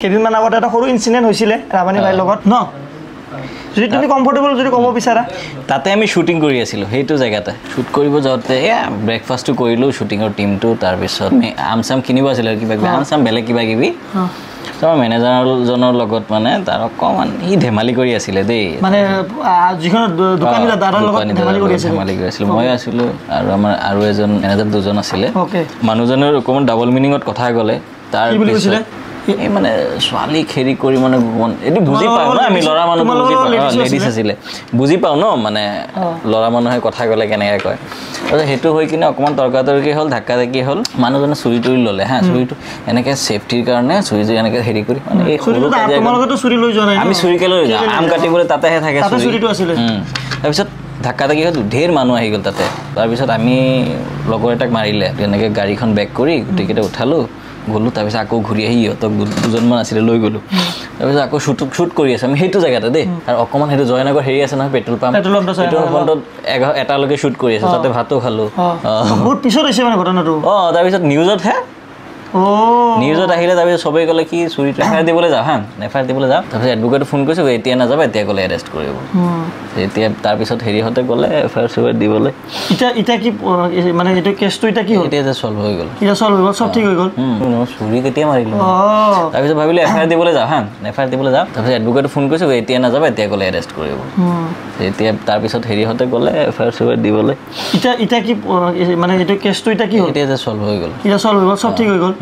কেইদিনমান আগতে এটা সৰু ইনসিডেন্ট হৈছিলে ৰাবানী ভাইৰ লগত ন যদি তুমি কমফৰ্টেবল যদি ক'ব বিচাৰা তাতে আমি শুটিং কৰি আছিলো সেইটো জায়গাতে শুট কৰিব যাওঁতে ব্ৰেকফাষ্টটো কৰিলো শুটিংৰ টিমটো তাৰ পিছত আমসাম কিনিব আছিল কিবা আমসাম বেলেগ কিবা কিবি তাৰ মেনেজাৰজনৰ লগত মানে তাৰ অকমান হি ধেমালি কৰি আছিল দেই মানে যিখন দোকানী দাদাৰ লগত ধেমালি কৰি আছিল মই আছিলো আৰু আমাৰ আৰু এজন মেনেজাৰ দুজন আছিল ওকে মানুহজনৰ অকমান ডাবল মিনিংত কথা ক'লে তাৰ পিছত এই মানে ছোৱালী খেৰি কৰি মানে এটো বুজি পাও না আমি লৰা মানুহ বুজি পাও লেডিজ আছিল বুজি পাও ন মানে লৰা মানুহে কথা ক'লে কেনেকৈ কয় আৰু হেতু হৈ কিনে অকমান তৰ্কাতৰ্কি হল ধাক্কা ধাক্কি হল মানুহজনে চুৰি তুৰি ললে হা চুৰিটো এনেকৈ সেফটিৰ কাৰণে চুৰিটো এনেকৈ হেৰি কৰি মানে এই তোমালোকতো চুৰি লৈ যোৱা নাই আমি চুৰিকে লৈ যাওঁ আম কাটিবলৈ তাতেহে থাকে চুৰিটো আছিল তাৰ পিছত ধাক্কা ধাক্কি হ'ল ঢেৰ মানুহ আহি গ'ল তাতে তাৰ পিছত আমি লগৰ এটাক মাৰিলে এনেকৈ গাড়ীখন বেক কৰি গোটেইকেইটা উঠালো গ'লো তাৰ পিছত আকৌ ঘূৰি আহি ইহঁতক দুজনমান আছিলে লৈ গ'লো তাৰ পিছত আকৌ শ্বুট কৰি আছে আমি সেইটো জেগাতে দেই আৰু অকণমান সেইটো জয়নগৰ হেৰি আছে নহয় পেট্ৰল পাম্পত এটালৈকে শ্বুট কৰি আছে তাতে ভাতো খালো বহুত পিছত হৈছে মানে ঘটনাটো তাৰপিছত নিউজতহে নিউজত আহিলে তাৰপিছত চবেই ক'লে কি চুৰিটো এফআইআৰ দিবলৈ যাওঁ হা এফআইআৰ দিবলৈ যাওঁ তাৰপিছত এডভোকেটে ফোন কৰিছোঁ এতিয়া নাযাবা এতিয়া ক'লে এৰেষ্ট কৰিব এতিয়া তাৰপিছত হেৰিহঁতে ক'লে এফআইআৰ দিবলৈ এতিয়া কি মানে এইটো কেছটো এতিয়া কি হ'ল এতিয়া যে চল্ভ হৈ গ'ল চব ঠিক হৈ গ'ল চুৰি কেতিয়া মাৰিলো তাৰপিছত ভাবিলোঁ এফআইআৰ দিবলৈ যাওঁ হা এফআইআৰ দিবলৈ যাওঁ তাৰপিছত এডভোকেটে ফোন কৰিছোঁ এতিয়া নাযাবা এতিয়া ক'লে এৰেষ্ট কৰিব এতিয়া তাৰপিছত হেৰিহঁতে ক'লে এফআইআৰ দিবলৈ এতিয়া কি মানে এইটো কেছটো এতিয়া কি হ'ল এতিয়া যে চল্ভ হৈ গ'ল চব ঠিক হৈ গ'ল